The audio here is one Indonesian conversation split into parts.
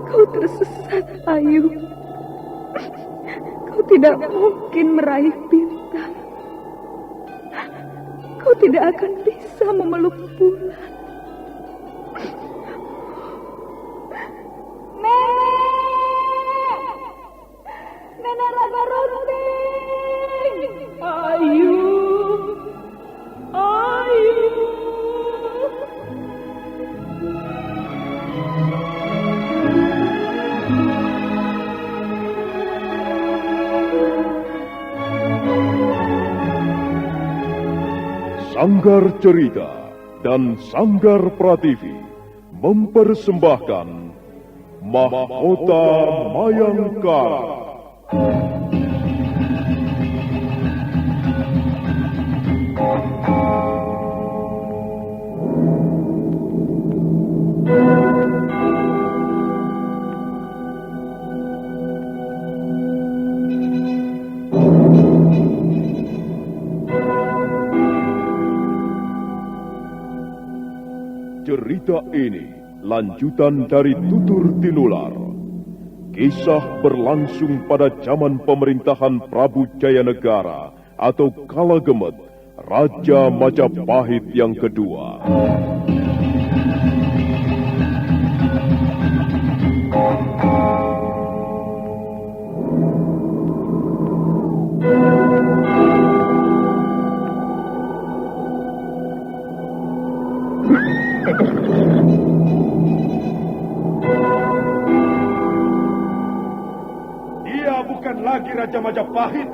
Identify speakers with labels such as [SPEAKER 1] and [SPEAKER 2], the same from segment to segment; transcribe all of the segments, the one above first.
[SPEAKER 1] Kau tersesat, Ayu. Kau tidak mungkin meraih bintang. Kau tidak akan bisa memeluk bulan. Nenek Raga Runting. Ayu.
[SPEAKER 2] Sanggar Cerita dan Sanggar Prativi mempersembahkan Mahkota Mayangkara. Cerita ini lanjutan dari Tutur Tinular. Kisah berlangsung pada zaman pemerintahan Prabu Jayanegara atau Kalagemet, Raja Majapahit yang kedua.
[SPEAKER 3] Dia bukan lagi Raja Majapahit.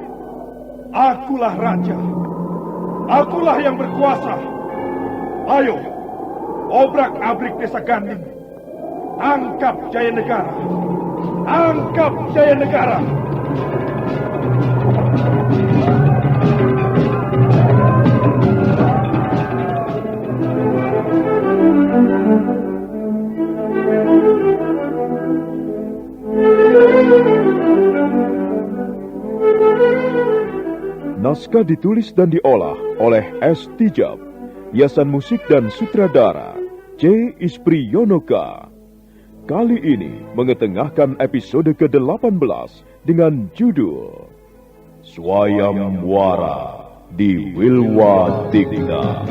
[SPEAKER 3] Akulah raja. Akulah yang berkuasa. Ayo, obrak-abrik desa Ganding. Angkap Jayanegara. Angkap Jayanegara.
[SPEAKER 2] Naskah ditulis dan diolah oleh S. Tijab, hiasan musik dan sutradara C. Ispriyonoka. Kali ini mengetengahkan episode ke-18 dengan judul Swayam Wara di Wilwadigna.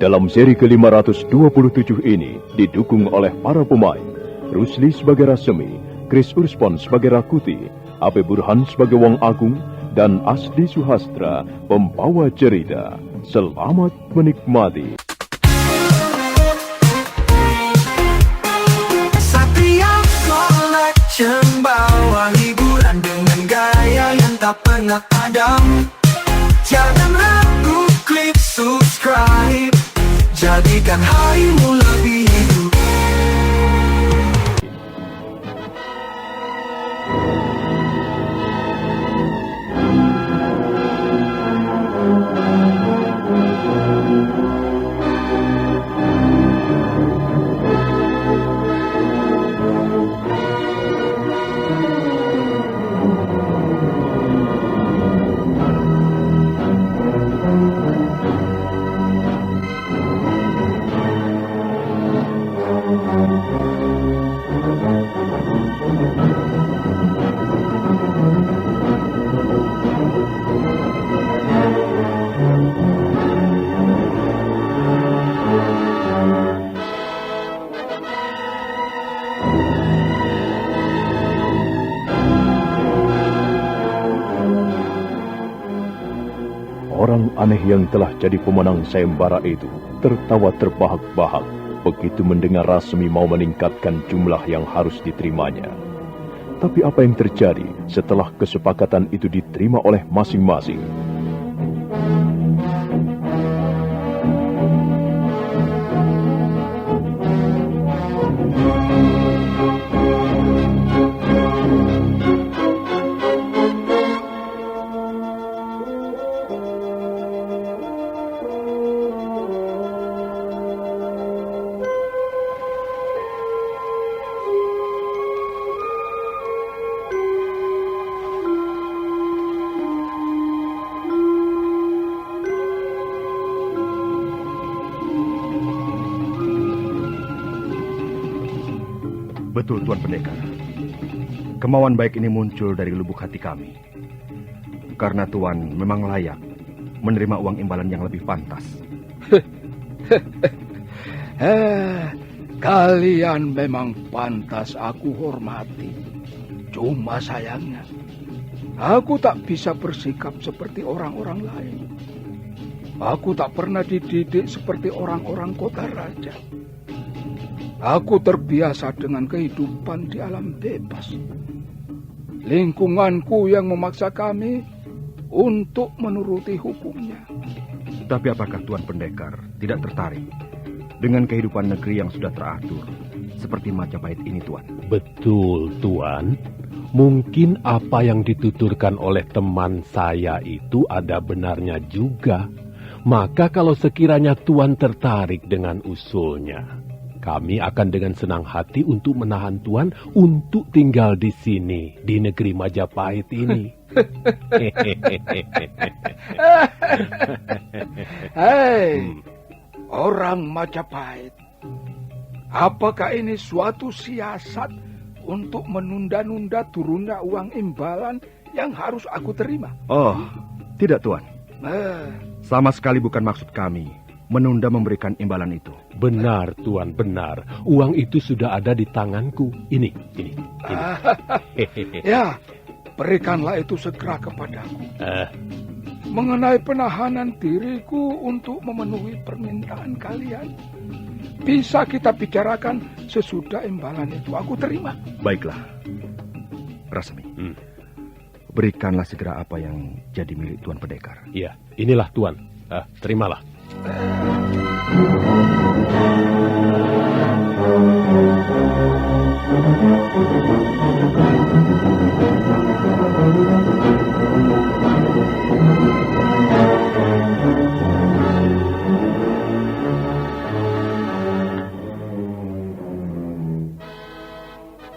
[SPEAKER 2] Dalam seri ke-527 ini didukung oleh para pemain Rusli sebagai Rasemi, Chris Urspon sebagai Rakuti, Ape Burhan sebagai Wong Agung, dan Asdi Suhastra pembawa cerita. Selamat menikmati.
[SPEAKER 4] Setiap collection bawa hiburan dengan gaya yang tak pernah padam. Jangan ragu, klik subscribe. Jadikan harimu lebih hidup.
[SPEAKER 2] Orang aneh yang telah jadi pemenang sayembara itu tertawa terbahak-bahak begitu mendengar Rasmi mau meningkatkan jumlah yang harus diterimanya. Tapi apa yang terjadi setelah kesepakatan itu diterima oleh masing-masing?
[SPEAKER 5] Betul, Tuan Pendekar. Kemauan baik ini muncul dari lubuk hati kami. Karena Tuan memang layak menerima uang imbalan yang lebih pantas.
[SPEAKER 6] Kalian memang pantas aku hormati. Cuma sayangnya, aku tak bisa bersikap seperti orang-orang lain. Aku tak pernah dididik seperti orang-orang kota raja. Aku terbiasa dengan kehidupan di alam bebas. Lingkunganku yang memaksa kami untuk menuruti hukumnya.
[SPEAKER 5] Tapi apakah Tuan Pendekar tidak tertarik dengan kehidupan negeri yang sudah teratur seperti Majapahit ini, Tuan?
[SPEAKER 7] Betul, Tuan. Mungkin apa yang dituturkan oleh teman saya itu ada benarnya juga. Maka kalau sekiranya Tuan tertarik dengan usulnya, kami akan dengan senang hati untuk menahan Tuan untuk tinggal di sini, di negeri Majapahit ini.
[SPEAKER 6] Hei, orang Majapahit. Apakah ini suatu siasat untuk menunda-nunda turunnya uang imbalan yang harus aku terima?
[SPEAKER 5] Oh, tidak, Tuan. Sama sekali bukan maksud kami menunda memberikan imbalan itu.
[SPEAKER 7] Benar, Tuan, benar. Uang itu sudah ada di tanganku. Ini.
[SPEAKER 6] Ya, berikanlah itu segera kepadaku. Mengenai penahanan diriku untuk memenuhi permintaan kalian, bisa kita bicarakan sesudah imbalan itu aku terima.
[SPEAKER 5] Baiklah, Rasmi. Berikanlah segera apa yang jadi milik Tuan Pendekar.
[SPEAKER 7] Iya, inilah Tuan. Terimalah.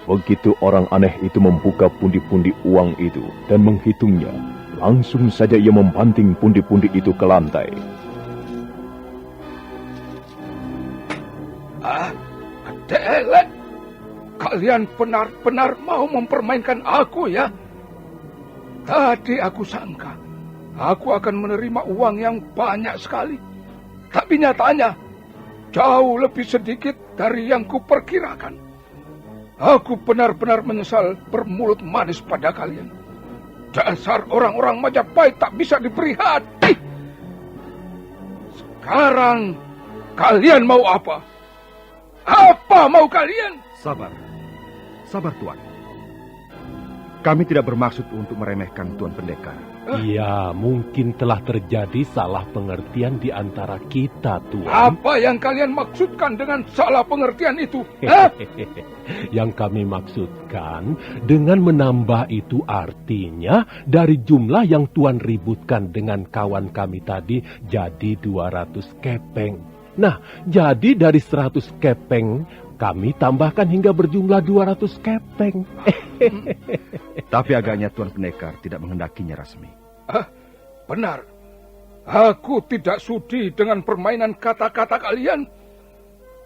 [SPEAKER 2] Begitu orang aneh itu membuka pundi-pundi uang itu dan menghitungnya, langsung saja ia membanting pundi-pundi itu ke lantai.
[SPEAKER 6] Delek, kalian benar-benar mau mempermainkan aku ya? Tadi aku sangka aku akan menerima uang yang banyak sekali. Tapi nyatanya jauh lebih sedikit dari yang kuperkirakan. Aku benar-benar menyesal bermulut manis pada kalian. Dasar orang-orang Majapahit tak bisa diberi hati. Sekarang kalian mau apa? Apa mau kalian?
[SPEAKER 5] Sabar. Sabar, Tuan. Kami tidak bermaksud untuk meremehkan Tuan Pendekar.
[SPEAKER 7] Iya, mungkin telah terjadi salah pengertian di antara kita, Tuan.
[SPEAKER 6] Apa yang kalian maksudkan dengan salah pengertian itu?
[SPEAKER 7] Yang kami maksudkan dengan menambah itu artinya dari jumlah yang Tuan ributkan dengan kawan kami tadi jadi 200 kepeng. Nah, jadi dari 100 kepeng kami tambahkan hingga berjumlah 200 kepeng.
[SPEAKER 5] Tapi agaknya Tuan Pendekar tidak menghendakinya, Rasmi.
[SPEAKER 6] Benar. Aku tidak sudi dengan permainan kata-kata kalian.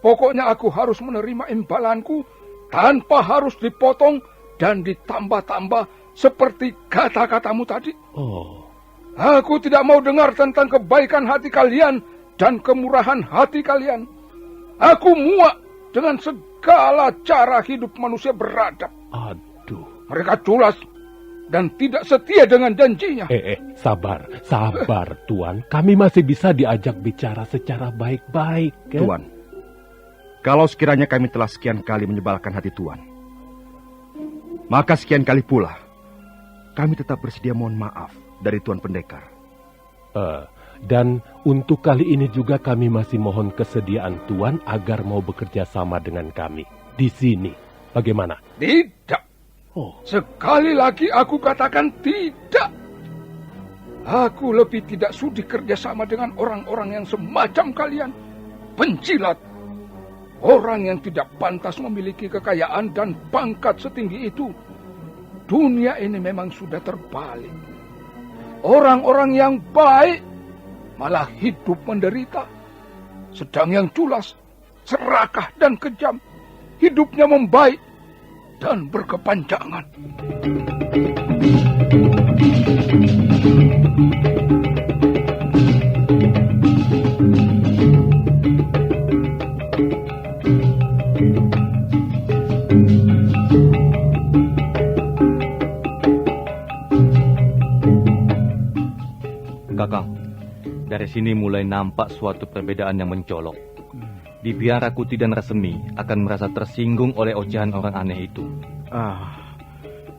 [SPEAKER 6] Pokoknya aku harus menerima imbalanku tanpa harus dipotong dan ditambah-tambah seperti kata-katamu tadi.
[SPEAKER 7] Oh.
[SPEAKER 6] Aku tidak mau dengar tentang kebaikan hati kalian dan kemurahan hati kalian. Aku muak dengan segala cara hidup manusia beradab.
[SPEAKER 7] Aduh.
[SPEAKER 6] Mereka culas dan tidak setia dengan janjinya.
[SPEAKER 7] Sabar Tuan. Kami masih bisa diajak bicara secara baik-baik. Kan?
[SPEAKER 5] Tuan, kalau sekiranya kami telah sekian kali menyebalkan hati Tuan, maka sekian kali pula kami tetap bersedia mohon maaf dari Tuan Pendekar.
[SPEAKER 7] Dan untuk kali ini juga kami masih mohon kesediaan Tuan agar mau bekerja sama dengan kami di sini. Bagaimana?
[SPEAKER 6] Tidak.
[SPEAKER 7] Oh.
[SPEAKER 6] Sekali lagi aku katakan tidak. Aku lebih tidak sudi kerjasama dengan orang-orang yang semacam kalian. Penjilat. Orang yang tidak pantas memiliki kekayaan dan pangkat setinggi itu. Dunia ini memang sudah terbalik. Orang-orang yang baik malah hidup menderita. Sedang yang culas, serakah dan kejam, hidupnya membaik dan berkepanjangan.
[SPEAKER 8] Kakang, dari sini mulai nampak suatu perbedaan yang mencolok. Bibian Rakuti dan Rasemi akan merasa tersinggung oleh ocehan orang aneh itu.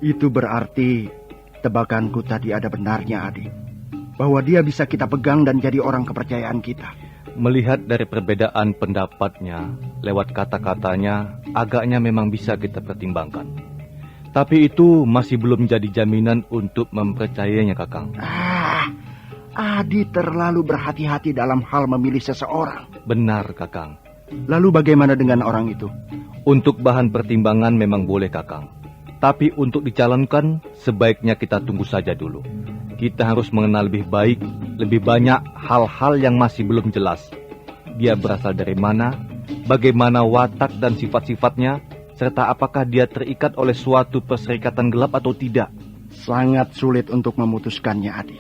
[SPEAKER 9] Itu berarti tebakanku tadi ada benarnya, adik. Bahwa dia bisa kita pegang dan jadi orang kepercayaan kita.
[SPEAKER 8] Melihat dari perbedaan pendapatnya, lewat kata-katanya, agaknya memang bisa kita pertimbangkan. Tapi itu masih belum jadi jaminan untuk mempercayainya, Kakang.
[SPEAKER 9] Adi terlalu berhati-hati dalam hal memilih seseorang.
[SPEAKER 8] Benar, Kakang.
[SPEAKER 9] Lalu bagaimana dengan orang itu?
[SPEAKER 8] Untuk bahan pertimbangan memang boleh, Kakang. Tapi untuk dicalonkan, sebaiknya kita tunggu saja dulu. Kita harus mengenal lebih baik, lebih banyak hal-hal yang masih belum jelas. Dia berasal dari mana, bagaimana watak dan sifat-sifatnya, serta apakah dia terikat oleh suatu perserikatan gelap atau tidak.
[SPEAKER 9] Sangat sulit untuk memutuskannya, Adi.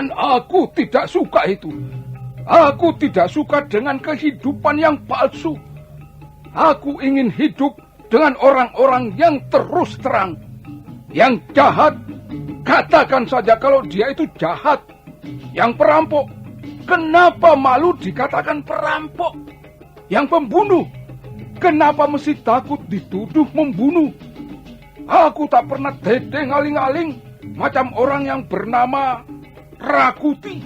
[SPEAKER 6] Dan aku tidak suka itu. Aku tidak suka dengan kehidupan yang palsu. Aku ingin hidup dengan orang-orang yang terus terang. Yang jahat, katakan saja kalau dia itu jahat. Yang perampok, kenapa malu dikatakan perampok? Yang pembunuh, kenapa mesti takut dituduh membunuh? Aku tak pernah dede ngaling-aling macam orang yang bernama Rakuti.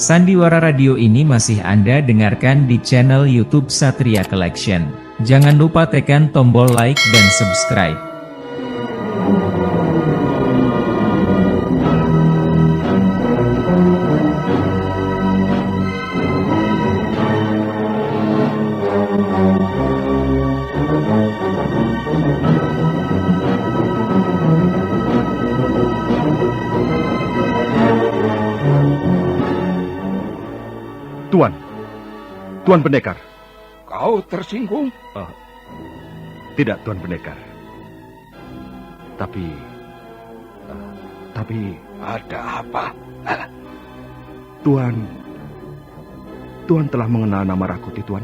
[SPEAKER 10] Sandiwara Radio ini masih Anda dengarkan di channel YouTube Satria Collection. Jangan lupa tekan tombol like dan subscribe.
[SPEAKER 5] Tuan Pendekar.
[SPEAKER 6] Kau tersinggung?
[SPEAKER 5] Tidak, Tuan Pendekar. Tapi...
[SPEAKER 6] Ada apa?
[SPEAKER 5] Tuan telah mengenal nama Rakuti, Tuan?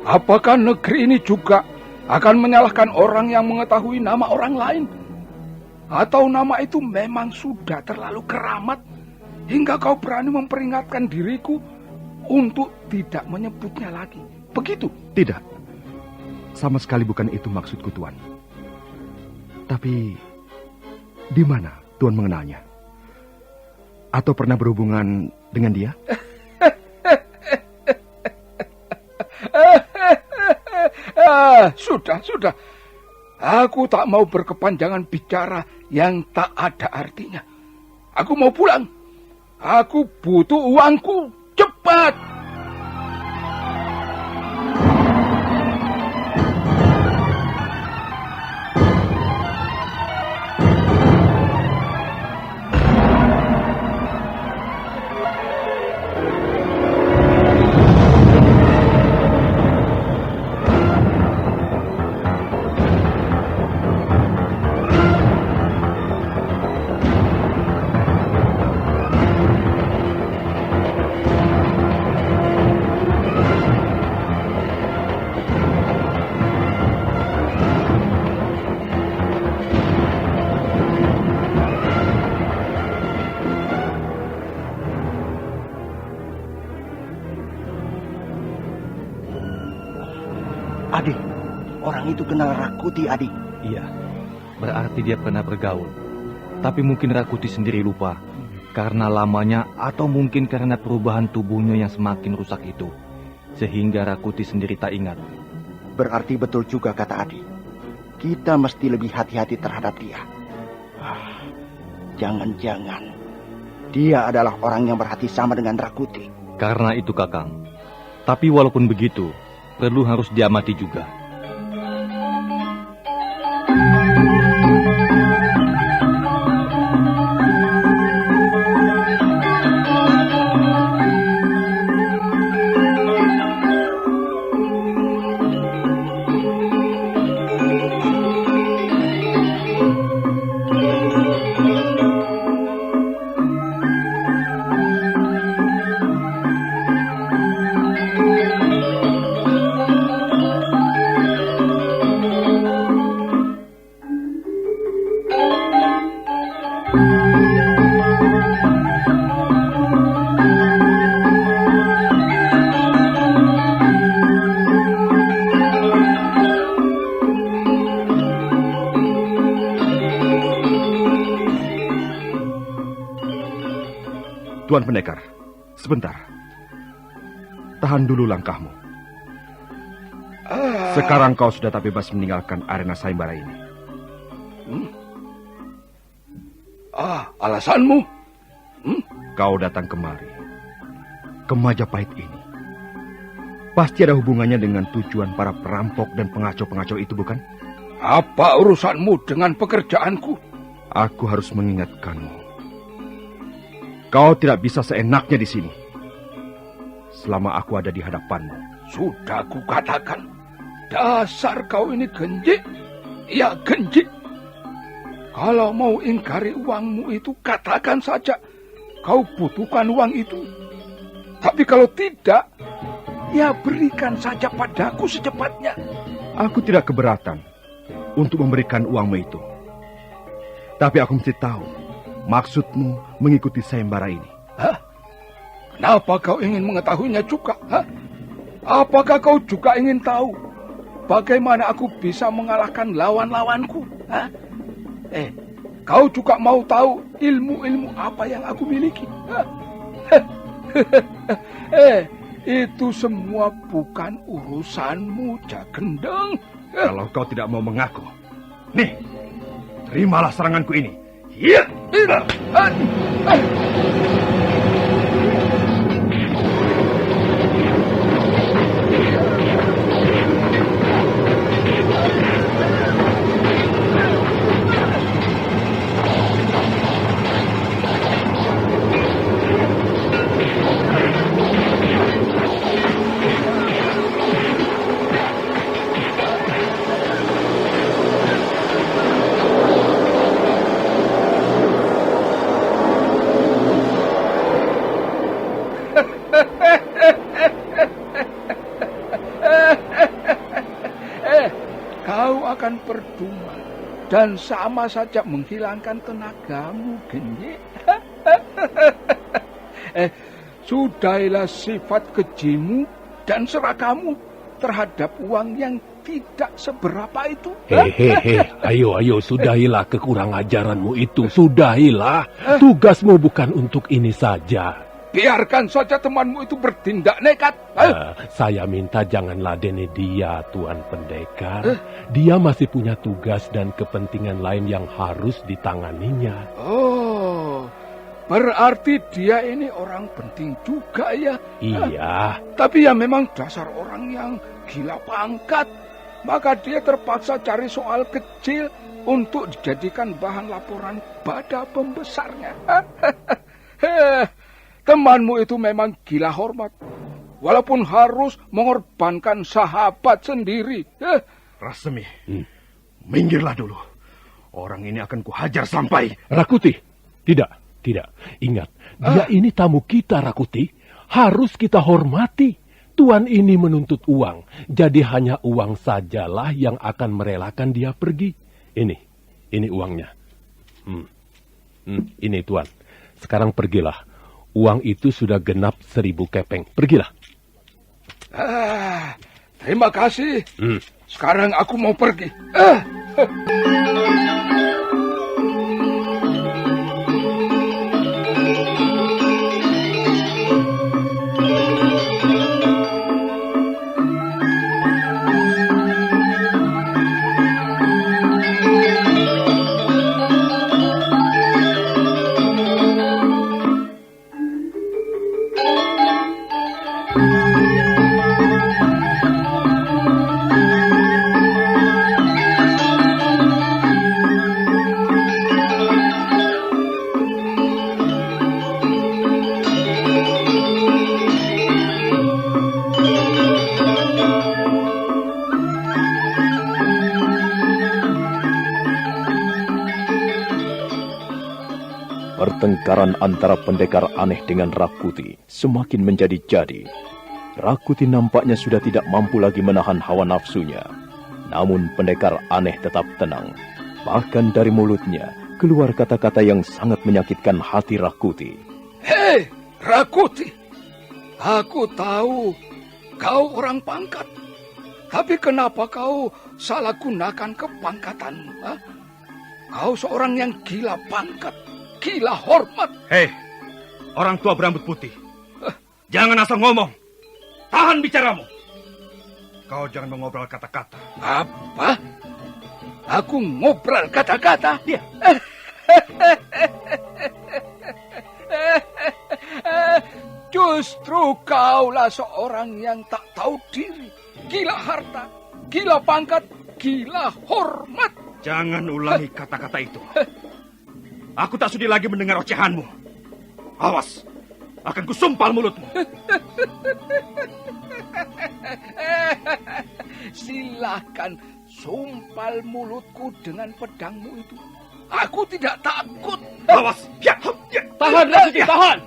[SPEAKER 6] Apakah negeri ini juga akan menyalahkan orang yang mengetahui nama orang lain? Atau nama itu memang sudah terlalu keramat hingga kau berani memperingatkan diriku untuk tidak menyebutnya lagi? Begitu?
[SPEAKER 5] Tidak. Sama sekali bukan itu maksudku, Tuan. Tapi di mana Tuan mengenalnya? Atau pernah berhubungan dengan dia?
[SPEAKER 6] Sudah. Aku tak mau berkepanjangan bicara yang tak ada artinya. Aku mau pulang. Aku butuh uangku. Cepat!
[SPEAKER 9] orang itu kenal Rakuti, adik.
[SPEAKER 8] Iya, berarti dia pernah bergaul. Tapi mungkin Rakuti sendiri lupa. Karena lamanya atau mungkin karena perubahan tubuhnya yang semakin rusak itu. Sehingga Rakuti sendiri tak ingat.
[SPEAKER 9] Berarti betul juga kata adik. Kita mesti lebih hati-hati terhadap dia. Jangan-jangan dia adalah orang yang berhati sama dengan Rakuti.
[SPEAKER 8] Karena itu Kakang. Tapi walaupun begitu, perlu harus diamati juga.
[SPEAKER 5] Tuan Pendekar, sebentar. Tahan dulu langkahmu. Sekarang kau sudah tak bebas meninggalkan arena sayembara ini.
[SPEAKER 6] Alasanmu?
[SPEAKER 5] Kau datang kemari, ke Majapahit ini. Pasti ada hubungannya dengan tujuan para perampok dan pengacau-pengacau itu, bukan?
[SPEAKER 6] Apa urusanmu dengan pekerjaanku?
[SPEAKER 5] Aku harus mengingatkanmu. Kau tidak bisa seenaknya di sini. Selama aku ada di hadapanmu.
[SPEAKER 6] Sudah kukatakan, dasar kau ini genjik. Ya genjik. Kalau mau ingkari uangmu itu, katakan saja kau butuhkan uang itu. Tapi kalau tidak, ya berikan saja padaku secepatnya.
[SPEAKER 5] Aku tidak keberatan untuk memberikan uangmu itu. Tapi aku mesti tahu maksudmu mengikuti sayembara ini.
[SPEAKER 6] Hah? Kenapa kau ingin mengetahuinya juga? Hah? Apakah kau juga ingin tahu bagaimana aku bisa mengalahkan lawan-lawanku? Hah? Kau juga mau tahu ilmu-ilmu apa yang aku miliki? Hah? Itu semua bukan urusanmu, Jagendeng.
[SPEAKER 5] Kalau kau tidak mau mengaku, nih, terimalah seranganku ini. Iya.
[SPEAKER 6] Akan percuma dan sama saja menghilangkan tenagamu, Genjik. Sudahilah sifat kejimu dan serakamu terhadap uang yang tidak seberapa itu.
[SPEAKER 7] Ayo, sudahilah kekurang ajaranmu itu, sudahilah. Tugasmu bukan untuk ini saja.
[SPEAKER 6] Biarkan saja temanmu itu bertindak nekat.
[SPEAKER 7] Saya minta jangan ladeni dia, Tuan Pendekar. Dia masih punya tugas dan kepentingan lain yang harus ditanganinya.
[SPEAKER 6] Oh, berarti dia ini orang penting juga ya?
[SPEAKER 7] Iya.
[SPEAKER 6] Tapi ya memang dasar orang yang gila pangkat. Maka dia terpaksa cari soal kecil untuk dijadikan bahan laporan pada pembesarnya. Temanmu itu memang gila hormat. Walaupun harus mengorbankan sahabat sendiri.
[SPEAKER 5] Rasemi, minggirlah dulu. Orang ini akan kuhajar sampai...
[SPEAKER 7] Rakuti, tidak. Ingat, dia ini tamu kita, Rakuti. Harus kita hormati. Tuan ini menuntut uang. Jadi hanya uang sajalah yang akan merelakan dia pergi. Ini uangnya. Ini, Tuan. Sekarang pergilah. Uang itu sudah genap 1000 kepeng. Pergilah.
[SPEAKER 6] Terima kasih. Sekarang aku mau pergi.
[SPEAKER 2] Pertengkaran antara pendekar aneh dengan Rakuti semakin menjadi-jadi. Rakuti nampaknya sudah tidak mampu lagi menahan hawa nafsunya. Namun pendekar aneh tetap tenang. Bahkan dari mulutnya keluar kata-kata yang sangat menyakitkan hati Rakuti.
[SPEAKER 6] Hei, Rakuti. Aku tahu kau orang pangkat. Tapi kenapa kau salah gunakan kepangkatanmu? Ha? Kau seorang yang gila pangkat. Gila hormat.
[SPEAKER 5] Hei, orang tua berambut putih. Jangan asal ngomong. Tahan bicaramu. Kau jangan mengobrol kata-kata.
[SPEAKER 6] Apa? Aku ngobrol kata-kata?
[SPEAKER 5] Iya.
[SPEAKER 6] Justru kaulah seorang yang tak tahu diri. Gila harta, gila pangkat, gila hormat.
[SPEAKER 5] Jangan ulangi kata-kata itu. Aku tak sudi lagi mendengar ocehanmu. Awas, akan kusumpal mulutmu.
[SPEAKER 6] Silahkan sumpal mulutku dengan pedangmu itu. Aku tidak takut.
[SPEAKER 5] Awas, ya.
[SPEAKER 7] Tahan, Rakuti, tahan.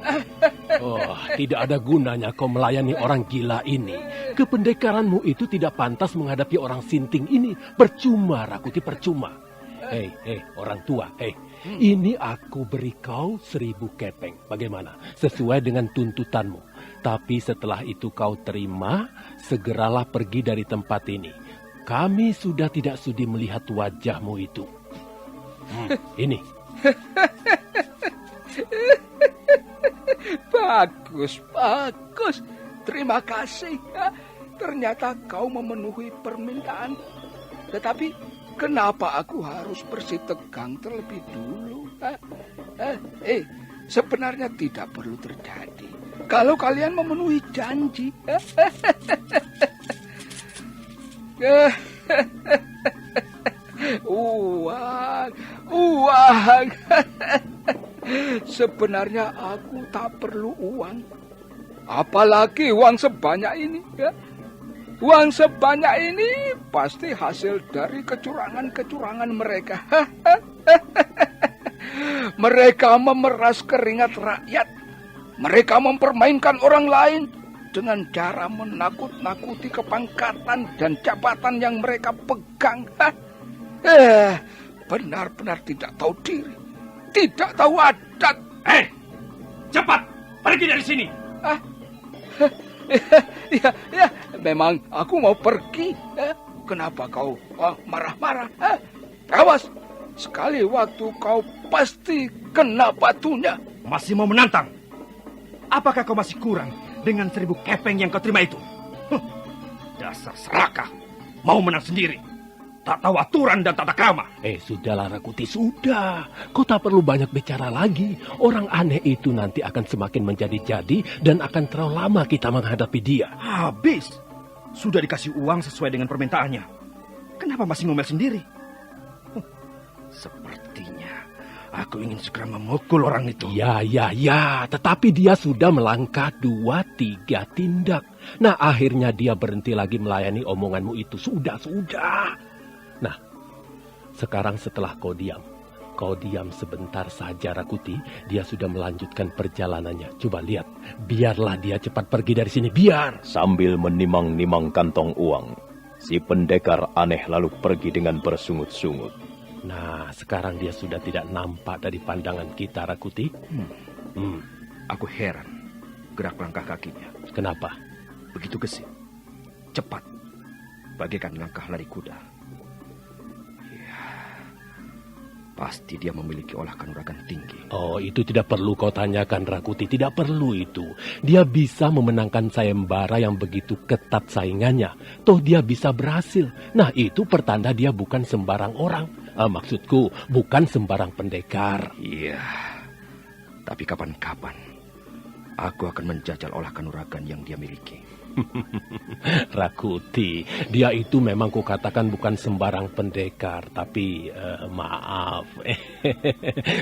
[SPEAKER 7] Oh, tidak ada gunanya kau melayani orang gila ini. Kependekaranmu itu tidak pantas menghadapi orang sinting ini. Percuma, Rakuti, percuma. Hei, orang tua, ini aku beri kau 1000 kepeng. Bagaimana? Sesuai dengan tuntutanmu. Tapi setelah itu kau terima, segeralah pergi dari tempat ini. Kami sudah tidak sudi melihat wajahmu itu. Ini.
[SPEAKER 6] Bagus, bagus. Terima kasih. Ternyata kau memenuhi permintaan. Tetapi kenapa aku harus bersih tegang terlebih dulu? Sebenarnya tidak perlu terjadi. Kalau kalian memenuhi janji. Uang. Sebenarnya aku tak perlu uang. Apalagi uang sebanyak ini. Uang sebanyak ini pasti hasil dari kecurangan-kecurangan mereka. Mereka memeras keringat rakyat. Mereka mempermainkan orang lain dengan cara menakut-nakuti kepangkatan dan jabatan yang mereka pegang. Benar-benar tidak tahu diri. Tidak tahu adat.
[SPEAKER 5] Cepat, pergi dari sini.
[SPEAKER 6] Ya, memang aku mau pergi. Kenapa kau marah-marah? Awas, sekali waktu kau pasti kena batunya.
[SPEAKER 5] Masih mau menantang? Apakah kau masih kurang dengan 1000 kepeng yang kau terima itu? Dasar serakah, mau menang sendiri. Tak tahu aturan dan tata krama.
[SPEAKER 7] Sudahlah Rakuti, sudah. Kau tak perlu banyak bicara lagi. Orang aneh itu nanti akan semakin menjadi-jadi dan akan terlalu lama kita menghadapi dia.
[SPEAKER 5] Habis. Sudah dikasih uang sesuai dengan permintaannya. Kenapa masih ngomel sendiri? Sepertinya aku ingin segera memukul orang itu.
[SPEAKER 7] Ya. Tetapi dia sudah melangkah 2-3 tindak. Nah, akhirnya dia berhenti lagi melayani omonganmu itu. Sudah. Nah, sekarang setelah kau diam sebentar saja Rakuti, dia sudah melanjutkan perjalanannya. Coba lihat, biarlah dia cepat pergi dari sini, biar.
[SPEAKER 2] Sambil menimang-nimang kantong uang, si pendekar aneh lalu pergi dengan bersungut-sungut.
[SPEAKER 7] Nah, sekarang dia sudah tidak nampak dari pandangan kita, Rakuti.
[SPEAKER 5] Aku heran gerak langkah kakinya.
[SPEAKER 7] Kenapa?
[SPEAKER 5] Begitu gesit, cepat. bagaikan langkah lari kuda. Ya, pasti dia memiliki olah kanuragan tinggi.
[SPEAKER 7] Oh, itu tidak perlu kau tanyakan, Rakuti. Tidak perlu itu. Dia bisa memenangkan sayembara yang begitu ketat saingannya. Toh dia bisa berhasil. Nah, itu pertanda dia bukan sembarang orang. Maksudku, bukan sembarang pendekar.
[SPEAKER 5] Iya, tapi kapan-kapan aku akan menjajal olah kanuragan yang dia miliki.
[SPEAKER 7] Rakuti, dia itu memang kukatakan bukan sembarang pendekar, tapi maaf,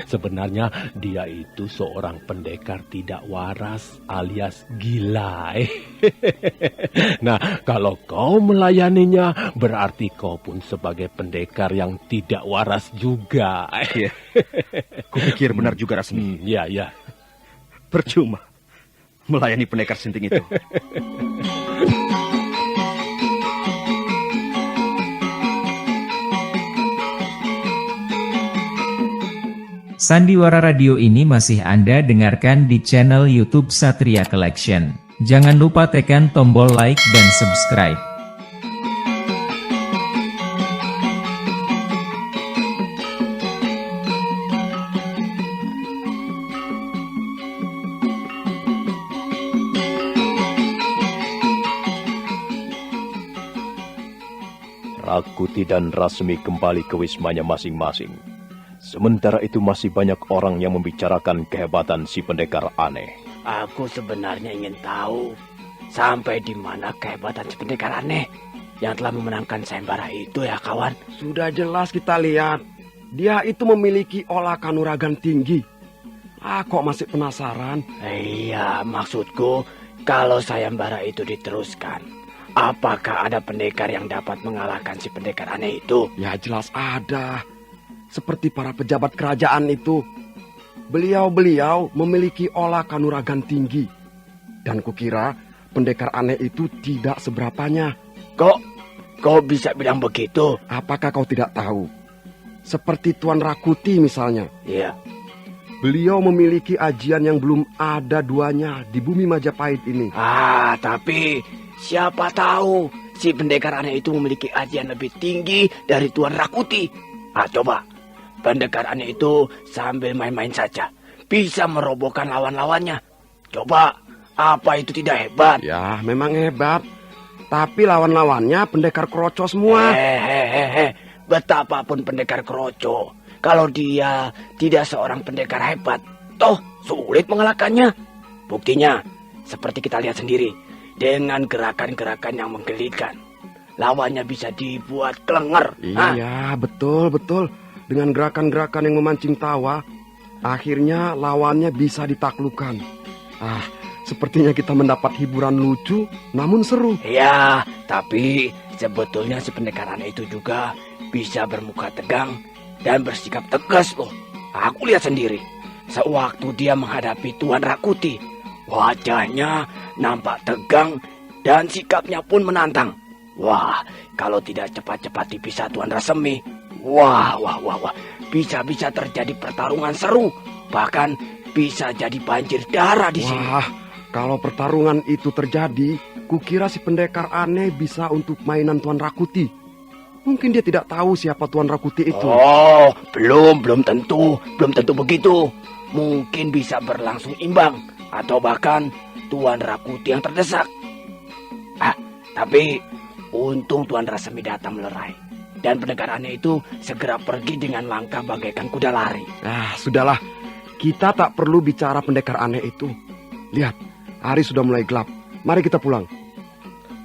[SPEAKER 7] sebenarnya dia itu seorang pendekar tidak waras alias gila. Nah, kalau kau melayaninya, berarti kau pun sebagai pendekar yang tidak waras juga.
[SPEAKER 5] Kupikir benar juga, Rasmi.
[SPEAKER 7] Ya.
[SPEAKER 5] Percuma melayani pendekar sinting itu.
[SPEAKER 10] Sandiwara Radio ini masih Anda dengarkan di channel YouTube Satria Collection. Jangan lupa tekan tombol like dan subscribe.
[SPEAKER 2] Rakuti dan Rasmi kembali ke wismanya masing-masing. Sementara itu masih banyak orang yang membicarakan kehebatan si pendekar aneh.
[SPEAKER 11] Aku sebenarnya ingin tahu sampai di mana kehebatan si pendekar aneh yang telah memenangkan sayembara itu ya kawan.
[SPEAKER 12] Sudah jelas kita lihat, dia itu memiliki olah kanuragan tinggi. Kok masih penasaran?
[SPEAKER 11] Iya, maksudku kalau sayembara itu diteruskan, apakah ada pendekar yang dapat mengalahkan si pendekar aneh itu?
[SPEAKER 12] Ya jelas ada. Seperti para pejabat kerajaan itu. Beliau-beliau memiliki olah kanuragan tinggi. Dan kukira pendekar aneh itu tidak seberapanya.
[SPEAKER 11] Kok bisa bilang begitu?
[SPEAKER 12] Apakah kau tidak tahu? Seperti Tuan Rakuti misalnya.
[SPEAKER 11] Iya.
[SPEAKER 12] Beliau memiliki ajian yang belum ada duanya di bumi Majapahit ini.
[SPEAKER 11] Tapi siapa tahu si pendekar aneh itu memiliki ajian lebih tinggi dari Tuan Rakuti. Coba, pendekar aneh itu sambil main-main saja bisa merobohkan lawan-lawannya. Coba, apa itu tidak hebat?
[SPEAKER 12] Ya, memang hebat. Tapi lawan-lawannya pendekar kroco semua.
[SPEAKER 11] Betapapun pendekar kroco, kalau dia tidak seorang pendekar hebat, toh sulit mengalahkannya. Buktinya, seperti kita lihat sendiri, dengan gerakan-gerakan yang menggelikan, lawannya bisa dibuat kelenger.
[SPEAKER 12] Iya, betul. Dengan gerakan-gerakan yang memancing tawa, akhirnya lawannya bisa ditaklukkan. Sepertinya kita mendapat hiburan lucu, namun seru.
[SPEAKER 11] Ya, tapi sebetulnya si pendekar aneh itu juga bisa bermuka tegang dan bersikap tegas loh. Aku lihat sendiri, sewaktu dia menghadapi Tuan Rakuti, wajahnya nampak tegang dan sikapnya pun menantang. Wah, kalau tidak cepat-cepat dipisah Tuan Rasmi, wah, bisa-bisa terjadi pertarungan seru, bahkan bisa jadi banjir darah di sini.
[SPEAKER 12] Wah, kalau pertarungan itu terjadi, kukira si pendekar aneh bisa untuk mainan Tuan Rakuti. Mungkin dia tidak tahu siapa Tuan Rakuti itu.
[SPEAKER 11] Oh, belum tentu begitu. Mungkin bisa berlangsung imbang, atau bahkan Tuan Rakuti yang terdesak. Tapi untung Tuan Rasmi datang melerai, dan pendekar aneh itu segera pergi dengan langkah bagaikan kuda lari.
[SPEAKER 12] Sudahlah, kita tak perlu bicara pendekar aneh itu. Lihat, hari sudah mulai gelap. Mari kita pulang.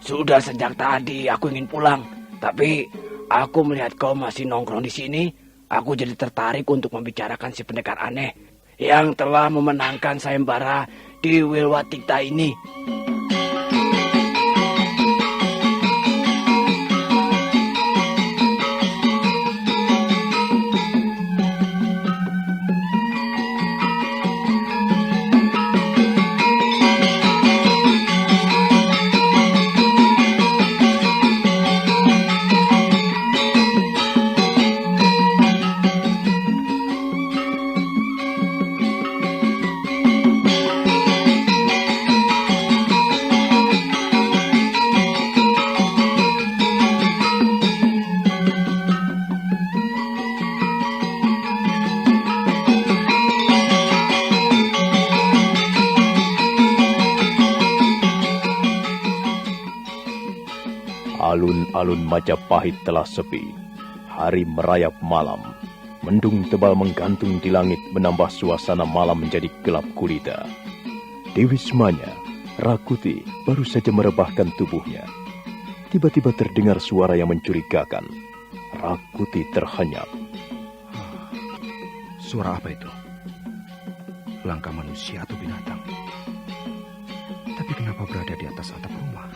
[SPEAKER 11] Sudah sejak tadi aku ingin pulang, tapi aku melihat kau masih nongkrong di sini. Aku jadi tertarik untuk membicarakan si pendekar aneh yang telah memenangkan sayembara di Wilwatikta ini.
[SPEAKER 2] Alun-alun Majapahit telah sepi. Hari merayap malam. Mendung tebal menggantung di langit menambah suasana malam menjadi gelap gulita. Di wismanya, Rakuti baru saja merebahkan tubuhnya. Tiba-tiba terdengar suara yang mencurigakan. Rakuti terhenyap.
[SPEAKER 5] Suara apa itu? Langkah manusia atau binatang? Tapi kenapa berada di atas atap rumah?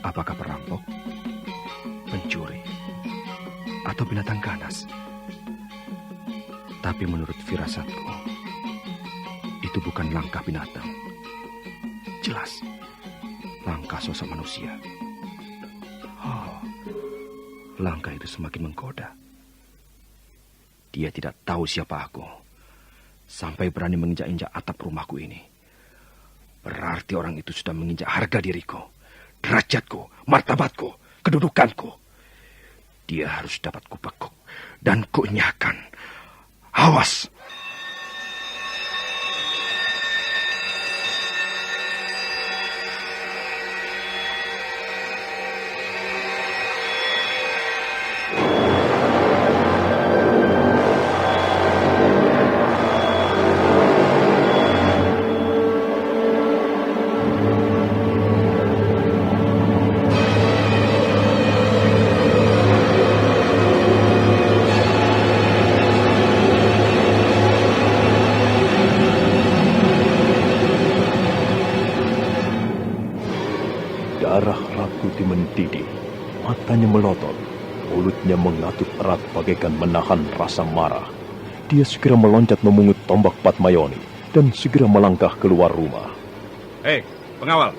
[SPEAKER 5] Apakah perampok, pencuri, atau binatang ganas? Tapi menurut firasatku, itu bukan langkah binatang. Jelas, langkah sosok manusia. Oh, langkah itu semakin menggoda. Dia tidak tahu siapa aku, sampai berani menginjak-injak atap rumahku ini. Berarti orang itu sudah menginjak harga diriku, derajatku, martabatku, kedudukanku. Dia harus dapat kupekuk dan kuenyahkan. Awas!
[SPEAKER 2] Darah Rakuti mendidih, matanya melotot, mulutnya mengatuk erat bagaikan menahan rasa marah. Dia segera meloncat memungut tombak Patmayoni dan segera melangkah keluar rumah.
[SPEAKER 5] Hei, pengawal.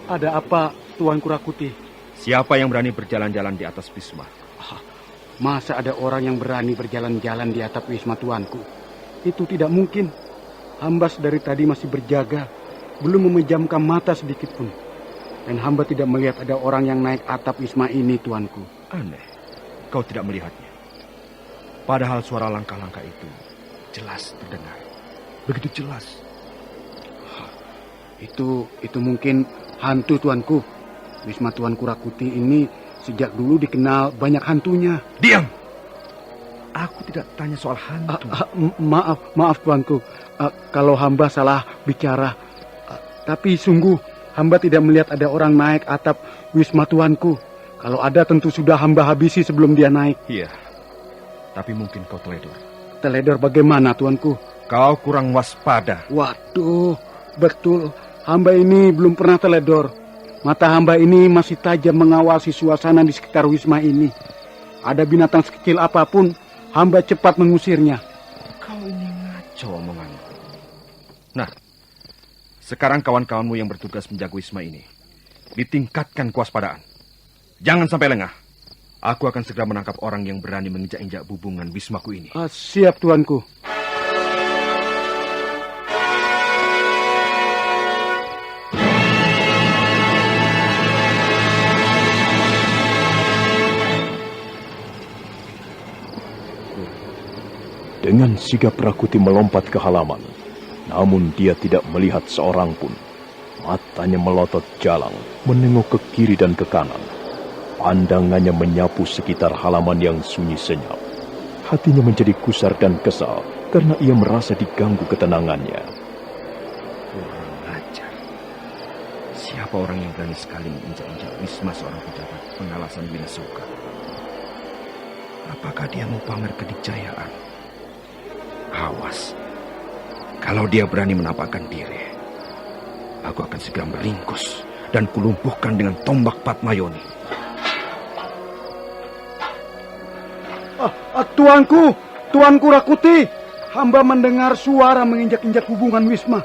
[SPEAKER 9] Ada apa, Tuanku Rakuti?
[SPEAKER 5] Siapa yang berani berjalan-jalan di atas wisma?
[SPEAKER 9] Masa ada orang yang berani berjalan-jalan di atap wisma Tuanku? Itu tidak mungkin. Hamba dari tadi masih berjaga, belum memejamkan mata sedikit pun. Dan hamba tidak melihat ada orang yang naik atap wisma ini, Tuanku.
[SPEAKER 5] Aneh, kau tidak melihatnya. Padahal suara langkah-langkah itu jelas terdengar. Begitu jelas.
[SPEAKER 9] Itu mungkin hantu, Tuanku. Wisma Tuanku Rakuti ini sejak dulu dikenal banyak hantunya.
[SPEAKER 5] Diam! Aku tidak tanya soal hantu.
[SPEAKER 9] Maaf, Tuanku. Kalau hamba salah bicara. Tapi sungguh, hamba tidak melihat ada orang naik atap wisma Tuanku. Kalau ada tentu sudah hamba habisi sebelum dia naik.
[SPEAKER 5] Iya, tapi mungkin kau teledor.
[SPEAKER 9] Teledor bagaimana, Tuanku?
[SPEAKER 5] Kau kurang waspada.
[SPEAKER 9] Waduh, betul. Hamba ini belum pernah teledor. Mata hamba ini masih tajam mengawasi suasana di sekitar wisma ini. Ada binatang sekecil apapun, hamba cepat mengusirnya.
[SPEAKER 5] Kau ini ngaco omonganmu. Nah, sekarang kawan-kawanmu yang bertugas menjaga wisma ini, ditingkatkan kewaspadaan. Jangan sampai lengah. Aku akan segera menangkap orang yang berani menginjak-injak bubungan wismaku ini.
[SPEAKER 9] Siap, Tuanku.
[SPEAKER 2] Dengan sigap Rakuti melompat ke halaman. Namun dia tidak melihat seorang pun. Matanya melotot jalang, menengok ke kiri dan ke kanan. Pandangannya menyapu sekitar halaman yang sunyi senyap. Hatinya menjadi gusar dan kesal karena ia merasa diganggu ketenangannya.
[SPEAKER 5] Kurang ajar. Siapa orang yang berani sekali menginjak-injak wisma seorang pejabat pengalasan Winasuka? Apakah dia mau pamer kedikjayaan? Awas. Kalau dia berani menampakkan diri, aku akan segera meringkus dan kulumpuhkan dengan tombak Patmayoni.
[SPEAKER 9] Tuanku Rakuti, hamba mendengar suara menginjak-injak hubungan wisma.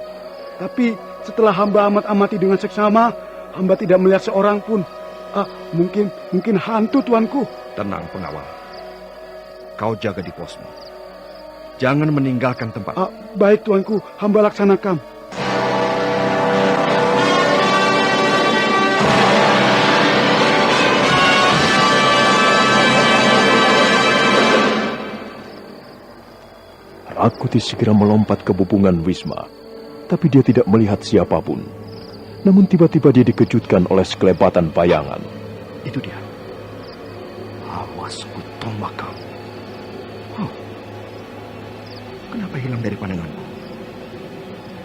[SPEAKER 9] Tapi setelah hamba amat-amati dengan seksama, hamba tidak melihat seorang pun. Mungkin hantu, Tuanku.
[SPEAKER 5] Tenang, pengawal. Kau jaga di posmu. Jangan meninggalkan tempat.
[SPEAKER 9] Baik, Tuanku, hamba laksanakan.
[SPEAKER 2] Rakuti segera melompat ke bubungan wisma, tapi dia tidak melihat siapapun. Namun tiba-tiba dia dikejutkan oleh sekelebatan bayangan.
[SPEAKER 5] Itu dia. Awas ku tombak kau. Oh. Kenapa hilang dari pandanganku?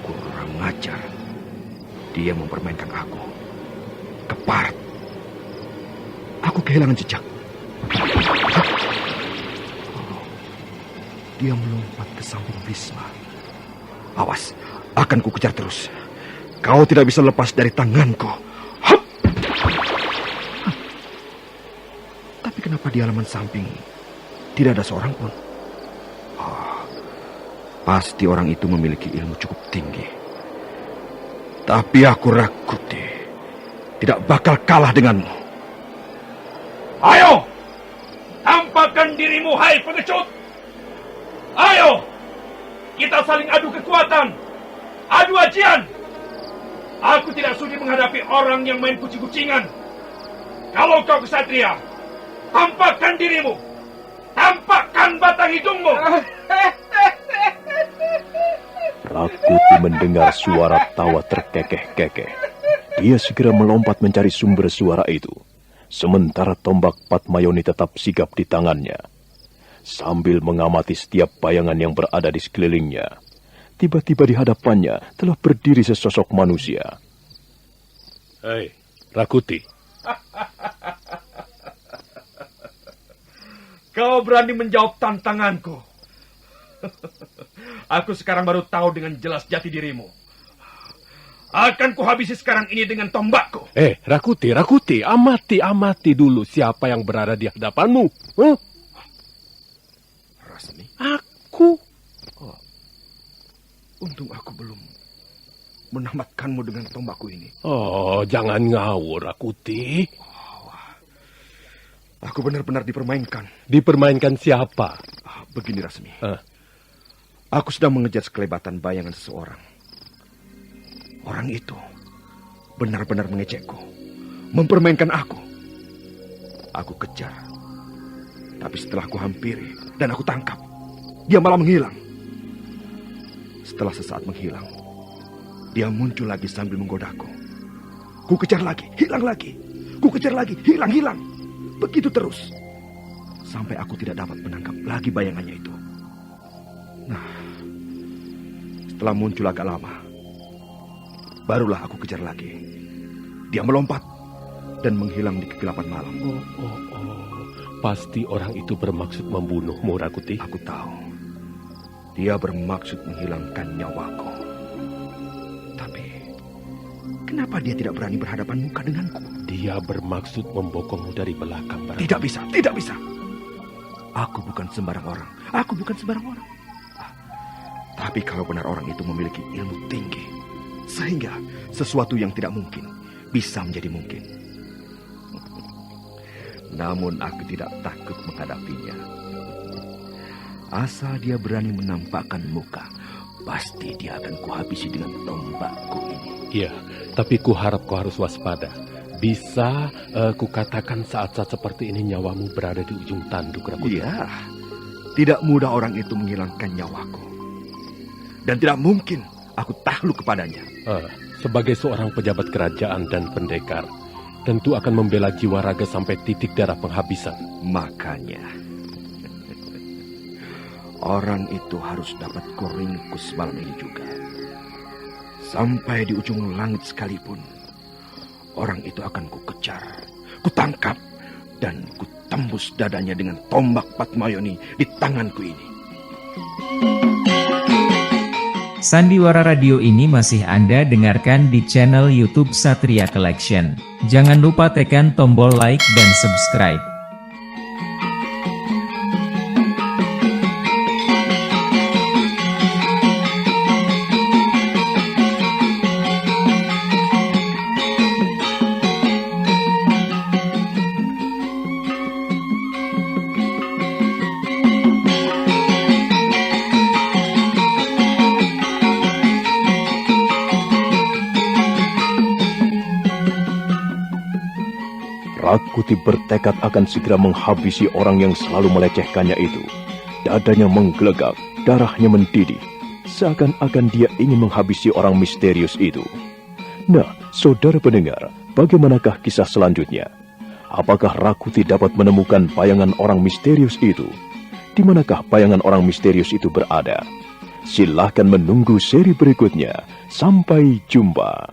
[SPEAKER 5] Kurang ajar. Dia mempermainkan aku. Keparat. Aku kehilangan jejak. Oh. Dia melompat ke samping Bisma. Awas, akan ku kejar terus. Kau tidak bisa lepas dari tanganku. Hup! Tapi kenapa di halaman samping tidak ada seorang pun? Oh, pasti orang itu memiliki ilmu cukup tinggi. Tapi aku Rakuti tidak bakal kalah denganmu.
[SPEAKER 3] Ayo, tampakkan dirimu, hai pengecut. Ayo, kita saling adu kekuatan, adu ajian. Aku tidak sudi menghadapi orang yang main kucing-kucingan. Kalau kau kesatria, tampakkan dirimu. Tampakkan batang hidungmu.
[SPEAKER 2] Rakuti mendengar suara tawa terkekeh-kekeh. Dia segera melompat mencari sumber suara itu. Sementara tombak Patmayoni tetap sigap di tangannya. Sambil mengamati setiap bayangan yang berada di sekelilingnya, tiba-tiba di hadapannya telah berdiri sesosok manusia.
[SPEAKER 7] Hei, Rakuti.
[SPEAKER 3] Kau berani menjawab tantanganku. Aku sekarang baru tahu dengan jelas jati dirimu. Akan kuhabisi sekarang ini dengan tombakku.
[SPEAKER 7] Rakuti, amati dulu siapa yang berada di hadapanmu. Huh?
[SPEAKER 5] Rasmi?
[SPEAKER 7] Aku.
[SPEAKER 5] Oh. Untung aku belum menamatkanmu dengan tombakku ini.
[SPEAKER 7] Oh, jangan ngawur, Rakuti.
[SPEAKER 5] Aku benar-benar dipermainkan.
[SPEAKER 7] Dipermainkan siapa?
[SPEAKER 5] Begini, Rasmi. Aku sedang mengejar sekelebatan bayangan seseorang. Orang itu benar-benar mengejekku, mempermainkan aku. Aku kejar. Tapi setelah aku hampiri dan aku tangkap, dia malah menghilang. Setelah sesaat menghilang, dia muncul lagi sambil menggodaku. Ku kejar lagi, hilang lagi. Ku kejar lagi, hilang. Begitu terus. Sampai aku tidak dapat menangkap lagi bayangannya itu. Nah, setelah muncul agak lama, barulah aku kejar lagi. Dia melompat dan menghilang di kegelapan malam.
[SPEAKER 7] Oh. Pasti orang itu bermaksud membunuhmu, Rakuti.
[SPEAKER 5] Aku tahu. Dia bermaksud menghilangkan nyawaku. Tapi, kenapa dia tidak berani berhadapan muka denganku?
[SPEAKER 7] Dia bermaksud membokongmu dari belakang.
[SPEAKER 5] Tidak bisa. Aku bukan sembarang orang. Tapi kalau benar orang itu memiliki ilmu tinggi, sehingga sesuatu yang tidak mungkin bisa menjadi mungkin. Namun aku tidak takut menghadapinya. Asal dia berani menampakkan muka, pasti dia akan kuhabisi dengan tombakku ini.
[SPEAKER 7] Iya, tapi kuharap kau harus waspada. Bisa kukatakan saat-saat seperti ini nyawamu berada di ujung tanduk, Rakuti.
[SPEAKER 5] Iya, tidak mudah orang itu menghilangkan nyawaku. Dan tidak mungkin aku takluk kepadanya.
[SPEAKER 7] Sebagai seorang pejabat kerajaan dan pendekar, tentu akan membela jiwa raga sampai titik darah penghabisan.
[SPEAKER 5] Makanya, orang itu harus dapat kuringkus malam ini juga. Sampai di ujung langit sekalipun, orang itu akan kukejar, kutangkap, dan kutembus dadanya dengan tombak Patmayoni di tanganku ini.
[SPEAKER 10] Sandiwara Radio ini masih Anda dengarkan di channel YouTube Satria Collection. Jangan lupa tekan tombol like dan subscribe.
[SPEAKER 2] Rakuti bertekad akan segera menghabisi orang yang selalu melecehkannya itu. Dadanya menggelegak, darahnya mendidih. Seakan-akan dia ingin menghabisi orang misterius itu. Nah, saudara pendengar, bagaimanakah kisah selanjutnya? Apakah Rakuti dapat menemukan bayangan orang misterius itu? Di manakah bayangan orang misterius itu berada? Silahkan menunggu seri berikutnya. Sampai jumpa.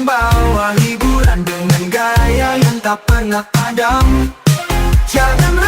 [SPEAKER 4] Bawa hiburan dengan gaya yang tak pernah padam. Jangan